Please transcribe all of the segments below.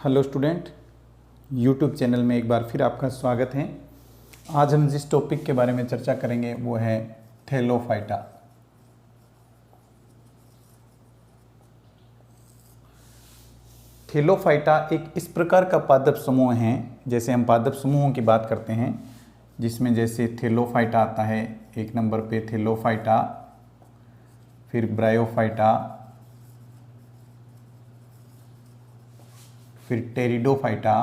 Hello student, YouTube channel में एक बार फिर आपका स्वागत है। आज हम जिस टॉपिक के बारे में चर्चा करेंगे वो है थैलोफाइटा। थैलोफाइटा एक इस प्रकार का पादप समूह है, जैसे हम पादप समूहों की बात करते हैं जिसमें जैसे थैलोफाइटा आता है, एक नंबर पे थैलोफाइटा, फिर ब्रायोफाइटा, फिर टेरिडोफाइटा,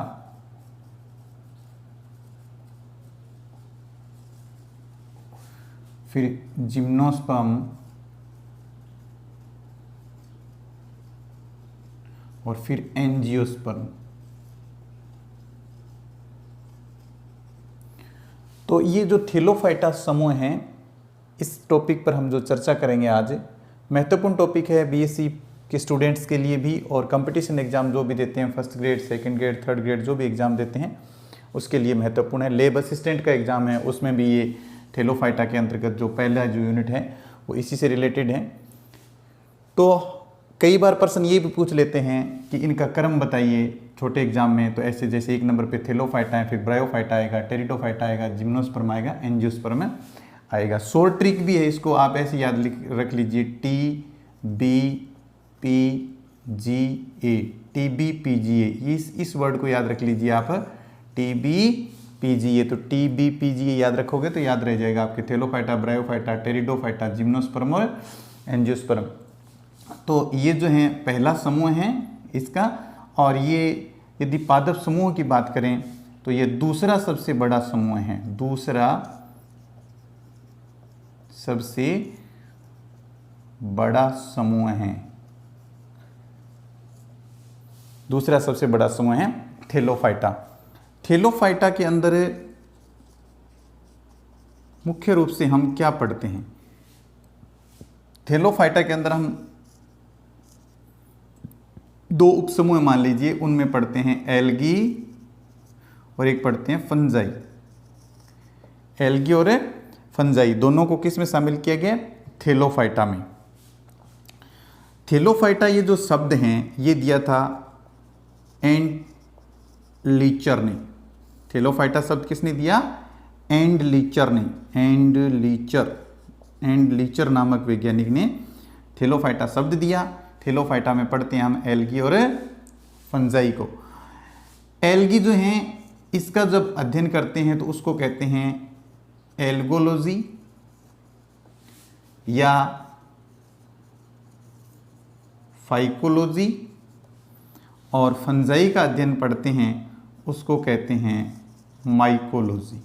फिर जिम्नोस्पर्म और फिर एंजियोस्पर्म। तो ये जो थैलोफाइटा समूह हैं, इस टॉपिक पर हम जो चर्चा करेंगे आज, महत्वपूर्ण टॉपिक है बीएससी के स्टूडेंट्स के लिए भी, और कंपटीशन एग्जाम जो भी देते हैं, first grade, second grade, third grade जो भी एग्जाम देते हैं उसके लिए महत्वपूर्ण है। लैब असिस्टेंट का एग्जाम है, उसमें भी ये थैलोफाइटा के अंतर्गत जो पहला जो यूनिट है वो इसी से रिलेटेड है। तो कई बार प्रश्न ये भी पूछ लेते हैं कि इनका क्रम बताइए छोटे एग्जाम में, तो ऐसे जैसे एक नंबर पे थैलोफाइटा है, फिर ब्रायोफाइटा आएगा, टेरिडोफाइटा आएगा, जिम्नोस्पर्म आएगा, एंजियोस्पर्म आएगा। शॉर्ट ट्रिक भी है, इसको आप ऐसे याद रख लीजिए, TBPGA, TBPGA, इस वर्ड को याद रख लीजिए आप, TBPGA। तो TBPGA याद रखोगे तो याद रह जाएगा आपके थैलोफाइटा, ब्रायोफाइटा, टेरिडोफाइटा, जिम्नोस्पर्म और एंजियोस्पर्म। तो ये जो है पहला समूह है इसका, और ये यदि पादप समूह की बात करें तो ये दूसरा सबसे बड़ा समूह है, दूसरा सबसे बड़ा समूह है, दूसरा सबसे बड़ा समूह है थैलोफाइटा। थैलोफाइटा के अंदर मुख्य रूप से हम क्या पढ़ते हैं? थैलोफाइटा के अंदर हम दो उपसमूह मान लीजिए, उनमें पढ़ते हैं एल्गी और एक पढ़ते हैं फंजाई। एल्गी और फंजाई दोनों को किस में शामिल किया गया? थैलोफाइटा में। थैलोफाइटा ये जो शब्द हैं ये दिया था एंडलीचर ने। थैलोफाइटा शब्द किसने दिया? एंडलीचर ने। एंडलीचर नामक वैज्ञानिक ने थैलोफाइटा शब्द दिया। थैलोफाइटा में पढ़ते हैं हम एल्गी और फंजाई को। एल्गी जो हैं इसका जब अध्ययन करते हैं तो उसको कहते हैं एल्गोलॉजी या फाइकोलॉजी, और फंजाई का अध्ययन पढ़ते हैं उसको कहते हैं माइकोलॉजी।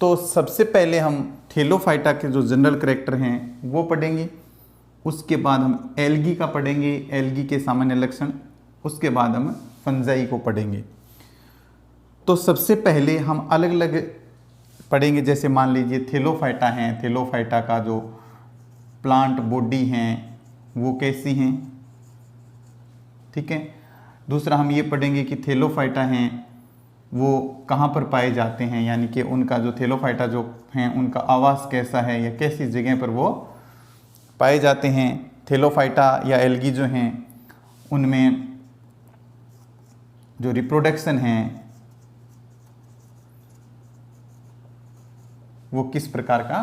तो सबसे पहले हम थैलोफाइटा के जो जनरल कैरेक्टर हैं वो पढ़ेंगे, उसके बाद हम एल्गी का पढ़ेंगे, एल्गी के सामान्य लक्षण, उसके बाद हम फंजाई को पढ़ेंगे। तो सबसे पहले हम अलग अलग पढ़ेंगे, जैसे मान लीजिए थैलोफाइटा हैं, थैलोफाइटा का जो प्लांट बॉडी हैं वो कैसी हैं, ठीक है। दूसरा हम ये पढ़ेंगे कि थैलोफाइटा हैं वो कहाँ पर पाए जाते हैं, यानी कि उनका जो थैलोफाइटा जो हैं उनका आवास कैसा है या कैसी जगह पर वो पाए जाते हैं। थैलोफाइटा या एल्गी जो हैं उनमें जो रिप्रोडक्शन है वो किस प्रकार का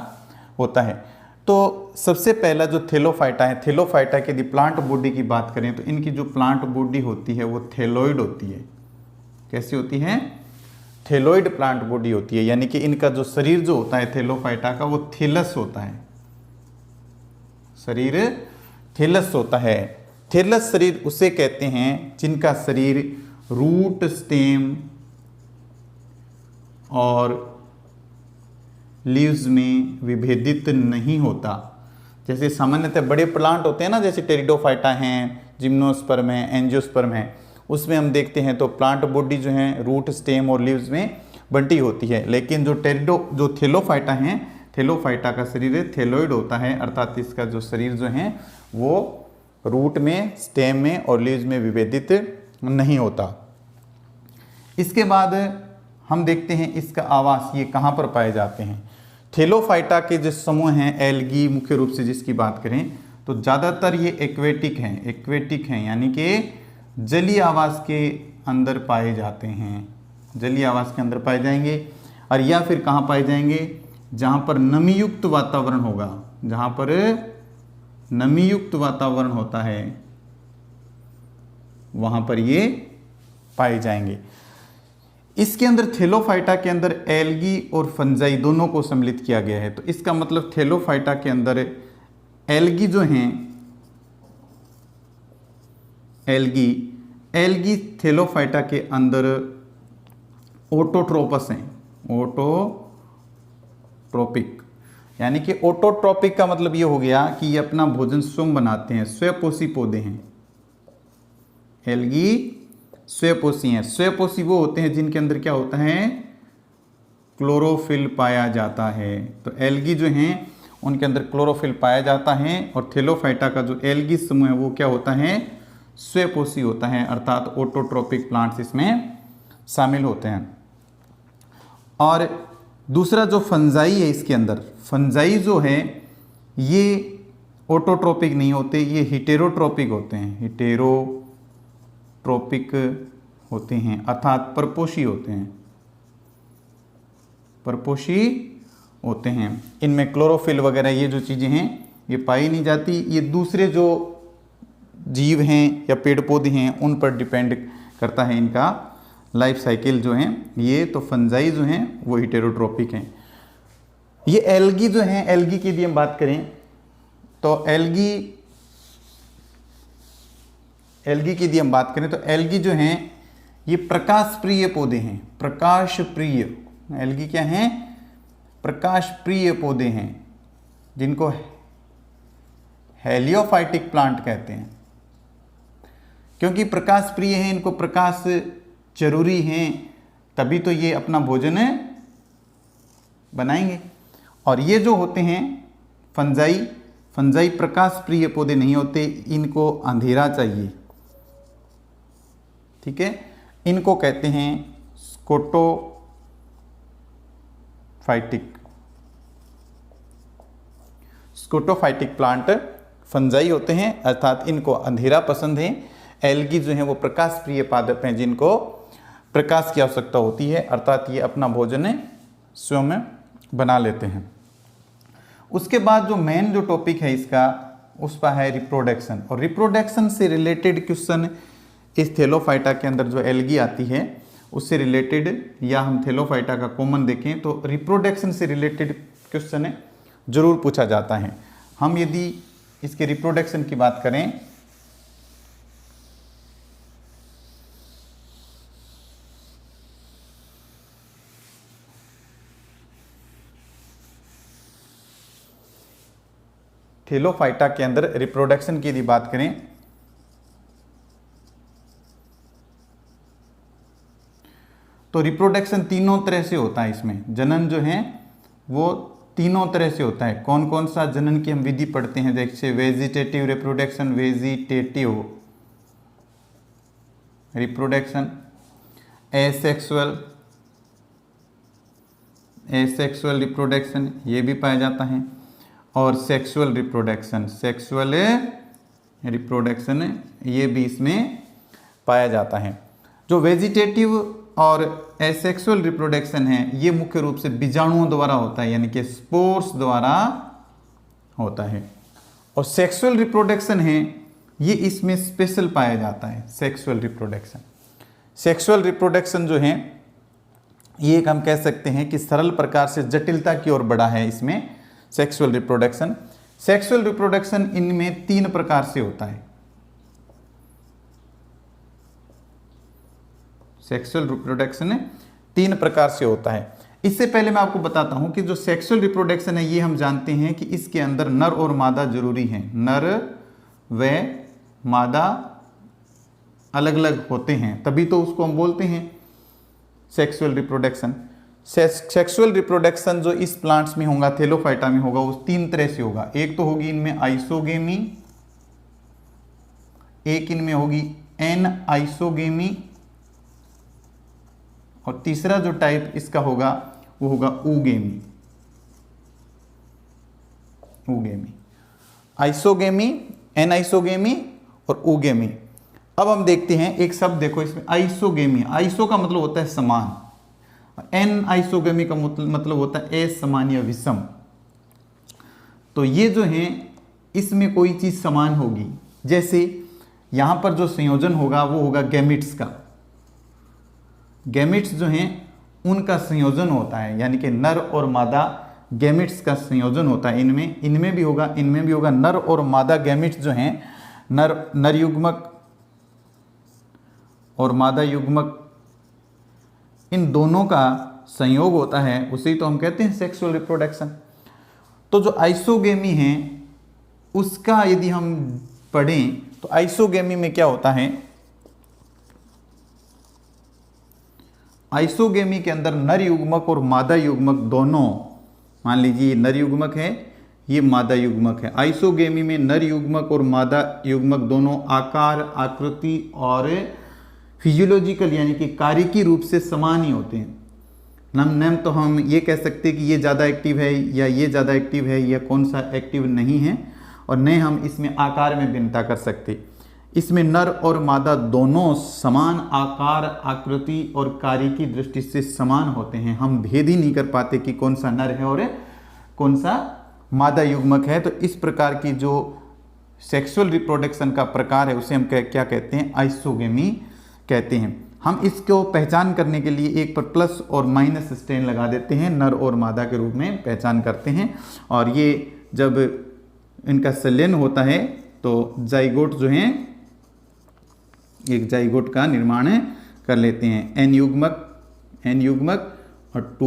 होता है। तो सबसे पहला जो थैलोफाइटा है, थैलोफाइटा की यदि प्लांट बॉडी की बात करें तो इनकी जो प्लांट बॉडी होती है वो थैलोइड होती है। कैसी होती है? थैलोइड प्लांट बॉडी होती है, यानी कि इनका जो शरीर जो होता है थैलोफाइटा का वो थैलस होता है, शरीर थैलस होता है। थैलस शरीर उसे कहते हैं जिनका शरीर रूट, स्टेम और लीव्स में विभेदित नहीं होता। जैसे सामान्यतः बड़े प्लांट होते हैं ना, जैसे टेरिडोफाइटा हैं, जिम्नोस्पर्म है, एंजियोस्पर्म है, उसमें हम देखते हैं तो प्लांट बॉडी जो है रूट, स्टेम और लीव्स में बंटी होती है। लेकिन जो थैलोफाइटा हैं, थैलोफाइटा का शरीर थैलोइड होता है, अर्थात इसका जो शरीर जो है वो रूट में, स्टेम में और लीव्स में विभेदित नहीं होता। इसके बाद हम देखते हैं इसका आवास ये कहाँ पर पाए जाते हैं। थैलोफाइटा के जो समूह हैं एल्गी मुख्य रूप से जिसकी बात करें तो ज़्यादातर ये एक्वेटिक हैं, यानी कि जलीय आवास के अंदर पाए जाते हैं, जलीय आवास के अंदर पाए जाएंगे। और या फिर कहाँ पाए जाएंगे, जहाँ पर नमीयुक्त वातावरण होगा, जहाँ पर नमीयुक्त वातावरण होता है वहाँ पर ये पाए जाएंगे। इसके अंदर थैलोफाइटा के अंदर एल्गी और फंजाई दोनों को सम्मिलित किया गया है। तो इसका मतलब थैलोफाइटा के अंदर एल्गी जो हैं, एल्गी थैलोफाइटा के अंदर ऑटोट्रोपस हैं, ऑटोट्रोपिक। यानी कि ऑटोट्रोपिक का मतलब ये हो गया कि ये अपना भोजन स्वयं बनाते हैं, स्वयंपोषी पौधे हैं। एल्गी स्वयंपोषी हैं। स्वयंपोषी वो होते हैं जिनके अंदर क्या होता है, क्लोरोफिल पाया जाता है। तो एल्गी जो हैं उनके अंदर क्लोरोफिल पाया जाता है। और थैलोफाइटा का जो एल्गी समूह है वो क्या होता है, स्वयंपोषी होता है, अर्थात ऑटोट्रोपिक प्लांट्स इसमें शामिल होते हैं। और दूसरा जो फंजाई है, इसके अंदर फंजाई जो है ये ऑटोट्रोपिक नहीं होते, ये हिटेरोट्रोपिक होते हैं, हिटेरोट्रोपिक होते हैं, अर्थात परपोषी होते हैं, परपोषी होते हैं। इनमें क्लोरोफिल वगैरह ये जो चीज़ें हैं ये पाई नहीं जाती। ये दूसरे जो जीव हैं या पेड़ पौधे हैं उन पर डिपेंड करता है इनका लाइफ साइकिल जो है ये। तो फंजाई जो हैं वो हिटेरोट्रोपिक हैं। ये एल्गी जो हैं, एल्गी की यदि हम बात करें तो एल्गी की यदि हम बात करें तो एल्गी जो हैं ये प्रकाश प्रिय पौधे हैं, प्रकाश प्रिय। एल्गी क्या हैं, प्रकाश प्रिय पौधे हैं, जिनको हेलियोफाइटिक प्लांट कहते हैं। क्योंकि प्रकाश प्रिय हैं, इनको प्रकाश जरूरी हैं, तभी तो ये अपना भोजन बनाएंगे। और ये जो होते हैं फंजाई प्रकाश प्रिय पौधे नहीं होते, इनको अंधेरा चाहिए, ठीक है। इनको कहते हैं स्कोटोफाइटिक प्लांट फंजाई होते हैं, अर्थात इनको अंधेरा पसंद है। एल्गी जो है वो प्रकाश प्रिय पादप हैं, जिनको प्रकाश की आवश्यकता होती है, अर्थात ये अपना भोजन स्वयं बना लेते हैं। उसके बाद जो मेन जो टॉपिक है इसका, उस पर है रिप्रोडक्शन। और रिप्रोडक्शन से रिलेटेड क्वेश्चन इस थैलोफाइटा के अंदर जो एल्गी आती है उससे रिलेटेड, या हम थैलोफाइटा का कॉमन देखें तो रिप्रोडक्शन से रिलेटेड क्वेश्चन जरूर पूछा जाता है। हम यदि इसके रिप्रोडक्शन की बात करें थैलोफाइटा के अंदर रिप्रोडक्शन की यदि बात करें तो रिप्रोडक्शन तीनों तरह से होता है। इसमें जनन जो है वो तीनों तरह से होता है। कौन कौन सा जनन की हम विधि पढ़ते हैं, जैसे vegetative reproduction, vegetative reproduction, asexual reproduction ये भी पाया जाता है, और सेक्सुअल रिप्रोडक्शन ये भी इसमें पाया जाता है। जो वेजिटेटिव और एसेक्सुअल रिप्रोडक्शन है ये मुख्य रूप से बीजाणुओं द्वारा होता है, यानी कि स्पोर्स द्वारा होता है। और सेक्सुअल रिप्रोडक्शन है ये इसमें स्पेशल पाया जाता है। सेक्सुअल रिप्रोडक्शन जो है ये एक हम कह सकते हैं कि सरल प्रकार से जटिलता की ओर बढ़ा है इसमें सेक्सुअल रिप्रोडक्शन इनमें 3 प्रकार से होता है। सेक्सुअल रिप्रोडक्शन 3 प्रकार से होता है। इससे पहले मैं आपको बताता हूं कि जो सेक्सुअल रिप्रोडक्शन है ये हम जानते हैं कि इसके अंदर नर और मादा जरूरी हैं। नर व मादा अलग अलग होते हैं, तभी तो उसको हम बोलते हैं सेक्सुअल रिप्रोडक्शन। सेक्सुअल रिप्रोडक्शन जो इस प्लांट्स में होगा, थैलोफाइटा में होगा, वो 3 तरह से होगा। एक तो होगी इनमें आइसोगेमी, एक इनमें होगी एन आइसोगेमी, और तीसरा जो टाइप इसका होगा वो होगा ऊगेमी। आइसोगेमी, एन आइसोगेमी और ऊगेमी, अब हम देखते हैं एक शब्द, देखो इसमें आइसोगेमी। आइसो का मतलब होता है समान, एन आइसोगेमी का मतलब होता है असमान या विषम। तो ये जो है इसमें कोई चीज समान होगी, जैसे यहां पर जो संयोजन होगा वो होगा गैमिट्स का। गैमिट्स जो हैं उनका संयोजन होता है, यानी कि नर और मादा गैमिट्स का संयोजन होता है। इनमें भी होगा नर और मादा गैमिट्स जो हैं, नर युग्मक और मादा युग्मक, इन दोनों का संयोग होता है, उसे तो हम कहते हैं सेक्सुअल रिप्रोडक्शन। तो जो आइसोगेमी है उसका यदि हम पढ़ें तो आइसोगेमी में क्या होता है, आइसोगेमी के अंदर नर युग्मक और मादा युग्मक दोनों, मान लीजिए ये नर युग्मक है, ये मादा युग्मक है। आइसोगेमी में नर युग्मक और मादा युग्मक दोनों आकार, आकृति और फिजियोलॉजिकल यानी कि कारिकी रूप से समान ही होते हैं। नम तो हम ये कह सकते हैं कि ये ज़्यादा एक्टिव है या ये ज़्यादा एक्टिव है या कौन सा एक्टिव नहीं है, और न हम इसमें आकार में भिन्नता कर सकते। इसमें नर और मादा दोनों समान आकार, आकृति और कार्य की दृष्टि से समान होते हैं। हम भेद ही नहीं कर पाते कि कौन सा नर है और कौन सा मादा युग्मक है। तो इस प्रकार की जो सेक्सुअल रिप्रोडक्शन का प्रकार है उसे हम क्या कहते हैं, आइसोगेमी कहते हैं। हम इसको पहचान करने के लिए एक पर प्लस और माइनस स्टेन लगा देते हैं, नर और मादा के रूप में पहचान करते हैं। और ये जब इनका संलयन होता है तो जाइगोट जो है, एक जाइगोट का निर्माण कर लेते हैं। एन युग्मक और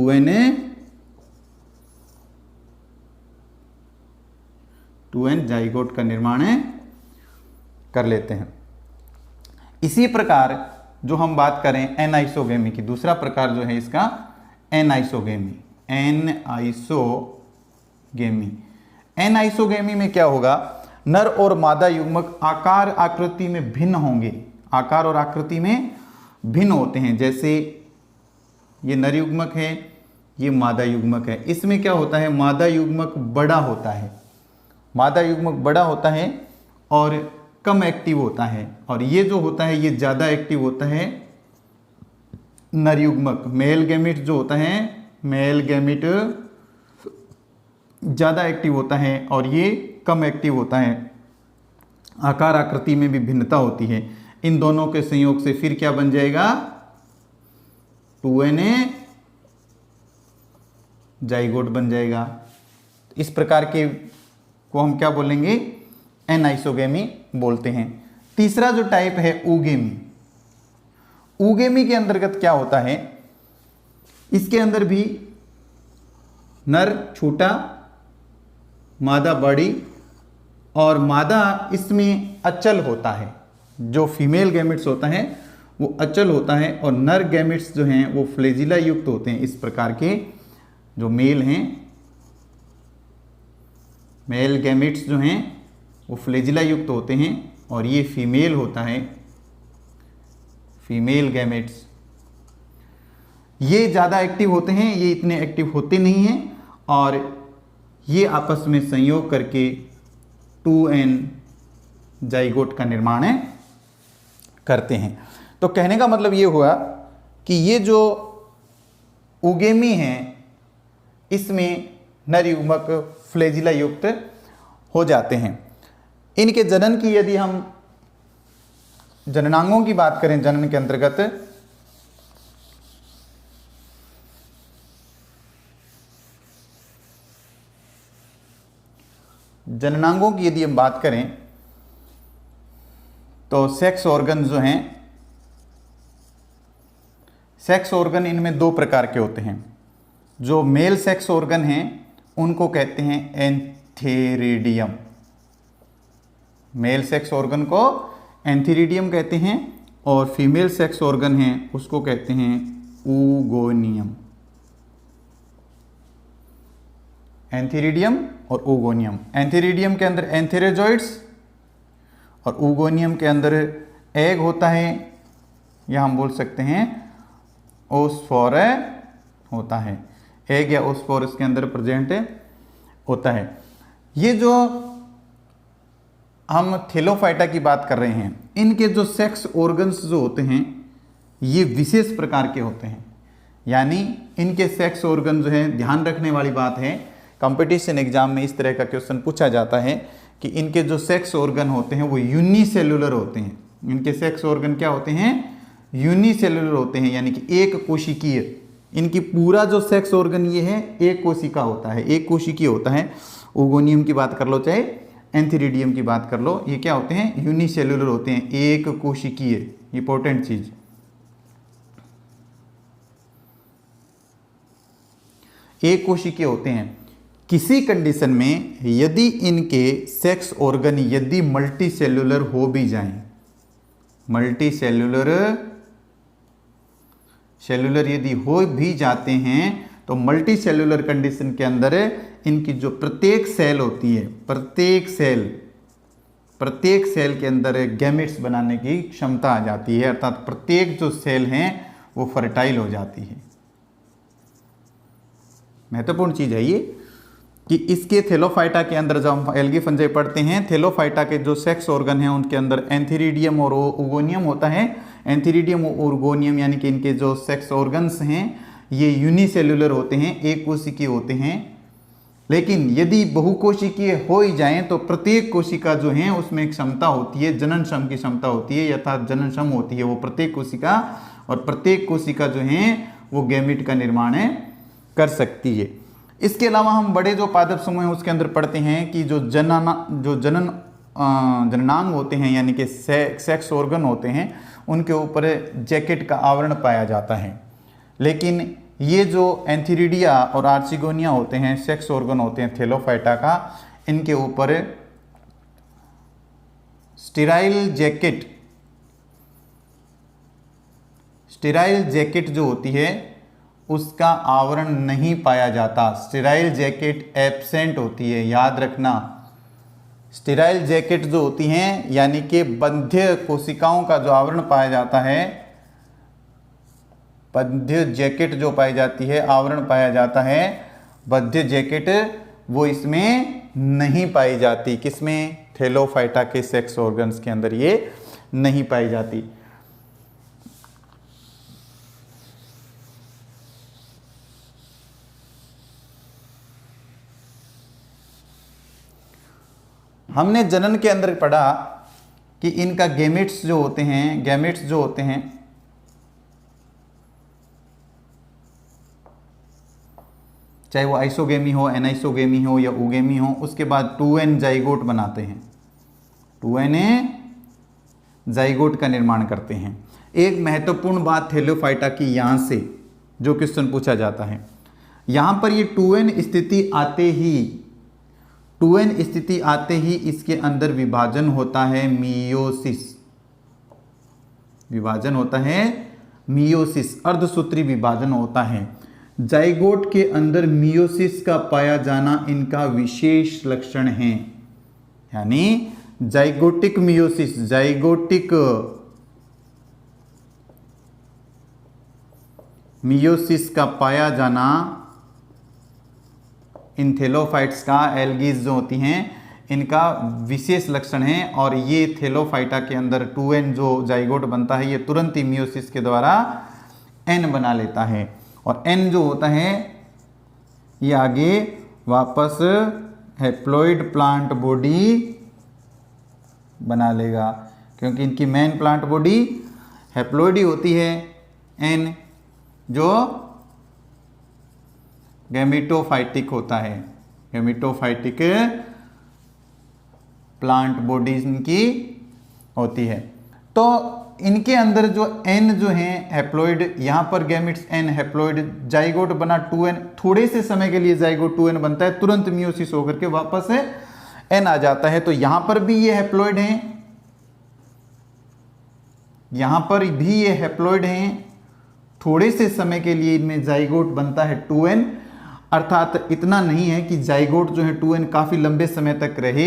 2n जाइगोट का निर्माण कर लेते हैं। इसी प्रकार जो हम बात करें एनाइसोगेमी की, दूसरा प्रकार जो है इसका एनाइसोगेमी। एनाइसोगेमी में क्या होगा, नर और मादा युग्मक आकार आकृति में भिन्न होंगे, आकार और आकृति में भिन्न होते हैं। जैसे ये नर युग्मक है, ये मादा युग्मक है। इसमें क्या होता है, मादा युग्मक बड़ा होता है, मादा युग्मक बड़ा होता है और कम एक्टिव होता है, और ये जो होता है ये ज़्यादा एक्टिव होता है नर युग्मक। मेल गैमिट जो होता है, मेल गैमिट ज़्यादा एक्टिव होता है और ये कम एक्टिव होता है। आकार आकृति में भी भिन्नता होती है। इन दोनों के संयोग से फिर क्या बन जाएगा, 2na जाइगोट बन जाएगा। इस प्रकार के को हम क्या बोलेंगे, एनाइसोगेमी बोलते हैं। तीसरा जो टाइप है ऊगेमी। ऊगेमी के अंतर्गत क्या होता है, इसके अंदर भी नर छोटा, मादा बड़ी, और मादा इसमें अचल होता है। जो फीमेल गैमेट्स होता है वो अचल होता है, और नर गैमेट्स जो हैं वो फ्लैजिला युक्त होते हैं। इस प्रकार के जो मेल हैं, मेल गैमेट्स जो हैं वो फ्लैजिला युक्त होते हैं, और ये फीमेल होता है, फीमेल गैमेट्स। ये ज़्यादा एक्टिव होते हैं, ये इतने एक्टिव होते नहीं हैं, और ये आपस में संयोग करके 2n जाइगोट का निर्माण करते हैं। तो कहने का मतलब ये हुआ कि ये जो ऊगेमी है इसमें नर युग्मक फ्लैजिला युक्त हो जाते हैं। इनके जनन की यदि हम जननांगों की बात करें, जनन के अंतर्गत जननांगों की यदि हम बात करें तो सेक्स ऑर्गन जो हैं, सेक्स ऑर्गन इनमें दो प्रकार के होते हैं। जो मेल सेक्स ऑर्गन हैं उनको कहते हैं एंथेरिडियम, मेल सेक्स ऑर्गन को एंथेरिडियम कहते हैं, और फीमेल सेक्स ऑर्गन हैं उसको कहते हैं ऊगोनियम। एंथेरिडियम और ऊगोनियम। एंथेरिडियम के अंदर एंथेरोजॉइड्स और ऊगोनियम के अंदर एग होता है, या हम बोल सकते हैं ओस्फोर होता है। एग या ओस्फोर इसके अंदर प्रेजेंट होता है। ये जो हम थैलोफाइटा की बात कर रहे हैं, इनके जो सेक्स ऑर्गन्स जो होते हैं ये विशेष प्रकार के होते हैं, यानी इनके सेक्स ऑर्गन जो है, ध्यान रखने वाली बात है, कंपटीशन एग्जाम में इस तरह का क्वेश्चन पूछा जाता है कि इनके जो सेक्स ऑर्गन होते हैं वो यूनिसेलुलर होते हैं। इनके सेक्स ऑर्गन क्या होते हैं? यूनिसेलुलर होते हैं, यानी कि एक कोशिकीय। इनकी पूरा जो सेक्स ऑर्गन ये है एक कोशिका होता है, एक कोशिकीय होता है। ओगोनियम की बात कर लो चाहे एंथीरिडियम की बात कर लो, ये क्या होते हैं? यूनिसेलुलर होते हैं, एक कोशिकीय। इंपॉर्टेंट चीज, एक कोशिकीय होते हैं। किसी कंडीशन में यदि इनके सेक्स ऑर्गन यदि मल्टी सेल्यूलर हो भी जाएं, मल्टी सेल्यूलर यदि हो भी जाते हैं, तो मल्टी सेल्यूलर कंडीशन के अंदर इनकी जो प्रत्येक सेल होती है, प्रत्येक सेल के अंदर गैमेट्स बनाने की क्षमता आ जाती है, अर्थात प्रत्येक जो सेल हैं वो फर्टाइल हो जाती है। महत्वपूर्ण चीज है ये कि इसके थैलोफाइटा के अंदर जब हम एल्गी फंजाई पढ़ते हैं, थैलोफाइटा के जो सेक्स ऑर्गन हैं उनके अंदर एंथीरिडियम और ओगोनियम होता है। एंथीरिडियम और ओगोनियम यानी कि इनके जो सेक्स ऑर्गन्स हैं ये यूनिसेल्युलर होते हैं, एक कोशिकीय होते हैं। लेकिन यदि बहुकोशिकीय हो ही जाएं तो प्रत्येक कोशिका जो है उसमें एक क्षमता होती है, जननक्षम की क्षमता होती है, अर्थात जननक्षम होती है वो प्रत्येक कोशिका, और प्रत्येक कोशिका जो है वो गैमेट का निर्माण कर सकती है। इसके अलावा हम बड़े जो पादप समूह हैं उसके अंदर पढ़ते हैं कि जो जननांग होते हैं, यानी कि सेक्स ऑर्गन होते हैं, उनके ऊपर जैकेट का आवरण पाया जाता है। लेकिन ये जो एंथीरिडिया और आर्चिगोनिया होते हैं, सेक्स ऑर्गन होते हैं थैलोफाइटा का, इनके ऊपर स्टेराइल जैकेट जो होती है उसका आवरण नहीं पाया जाता। स्टेराइल जैकेट एब्सेंट होती है, याद रखना। स्टेराइल जैकेट जो होती हैं यानी कि बंध्य कोशिकाओं का जो आवरण पाया जाता है, बंध्य जैकेट जो पाई जाती है, आवरण पाया जाता है, बंध्य जैकेट वो इसमें नहीं पाई जाती। किसमें? थैलोफाइटा के सेक्स ऑर्गन्स के अंदर ये नहीं पाई जाती। हमने जनन के अंदर पढ़ा कि इनका गैमेट्स जो होते हैं, चाहे वो आइसोगेमी हो, एनाइसोगेमी हो या ओगेमी हो, उसके बाद 2n जाइगोट बनाते हैं, 2n जाइगोट का निर्माण करते हैं। एक महत्वपूर्ण बात थैलोफाइटा की यहां से जो क्वेश्चन पूछा जाता है, यहां पर ये 2n स्थिति आते ही इसके अंदर विभाजन होता है, मियोसिस, अर्धसूत्री विभाजन होता है। जाइगोट के अंदर मियोसिस का पाया जाना इनका विशेष लक्षण है, यानी जाइगोटिक मियोसिस का पाया जाना इन थैलोफाइट्स का, एल्गीज जो होती हैं, इनका विशेष लक्षण है। और ये थैलोफाइटा के अंदर 2n जो जाइगोट बनता है ये तुरंत ही मियोसिस के द्वारा n बना लेता है, और n जो होता है ये आगे वापस हैप्लॉइड प्लांट बॉडी बना लेगा, क्योंकि इनकी मेन प्लांट बॉडी हैप्लॉइड ही होती है। n जो गैमेटोफाइटिक होता है, गैमेटोफाइटिक प्लांट बॉडीज इनकी होती है। तो इनके अंदर जो n जो है हैप्लॉइड, यहां पर गैमेट्स n हैप्लॉइड, जाइगोट बना 2n, थोड़े से समय के लिए जाइगोट 2n बनता है, तुरंत मियोसिस होकर के वापस n आ जाता है। तो यहां पर भी ये हैप्लॉइड हैं, यहां पर भी ये हैप्लॉइड हैं, थोड़े से समय के लिए इनमें जाइगोट बनता है 2n, अर्थात इतना नहीं है कि जाइगोट जो है 2n काफी लंबे समय तक रहे।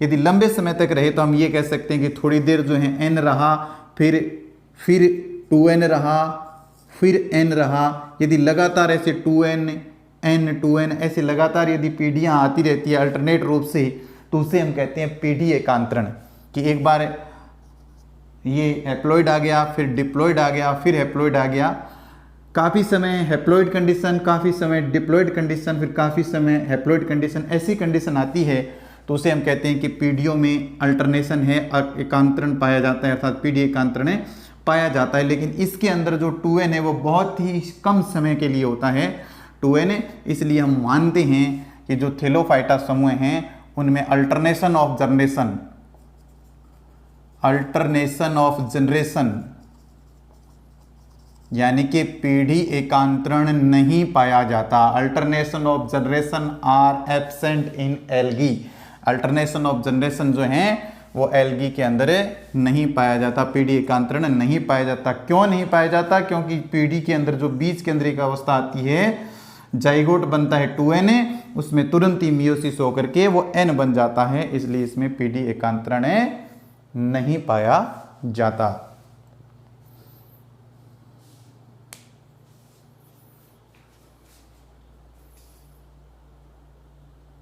यदि लंबे समय तक रहे तो हम ये कह सकते हैं कि थोड़ी देर जो है n रहा, फिर 2n रहा, फिर n रहा। यदि लगातार ऐसे 2n ऐसे लगातार यदि पीढ़ियां आती रहती है अल्टरनेट रूप से, तो उसे हम कहते हैं पीढ़ी एकांतरण, कि एक बार ये हैप्लॉइड आ गया, फिर डिप्लॉइड आ गया, फिर हैप्लॉइड आ गया, काफ़ी समय हैप्लॉइड कंडीशन, काफ़ी समय डिप्लॉइड कंडीशन, फिर काफ़ी समय हैप्लॉइड कंडीशन, ऐसी कंडीशन आती है तो उसे हम कहते हैं कि पीडीओ में अल्टरनेशन है, एकांतरण पाया जाता है, अर्थात पीडी एकांतरण पाया जाता है। लेकिन इसके अंदर जो 2n है वो बहुत ही कम समय के लिए होता है 2n, इसलिए हम मानते हैं कि जो थैलोफाइटा समूह हैं उनमें अल्टरनेशन ऑफ जनरेशन यानी कि पीढ़ी एकांतरण नहीं पाया जाता। Alternation of generation are absent in algae. Alternation of generation जो है वो एल्गी के अंदर नहीं पाया जाता, पीढ़ी एकांतरण नहीं पाया जाता। क्यों नहीं पाया जाता? क्योंकि पीढ़ी के अंदर जो बीज केंद्रिक अवस्था आती है, जाइगोट बनता है 2n, उसमें तुरंत ही मियोसिस होकर के वो n बन जाता है, इसलिए इसमें पीढ़ी एकांतरण नहीं पाया जाता।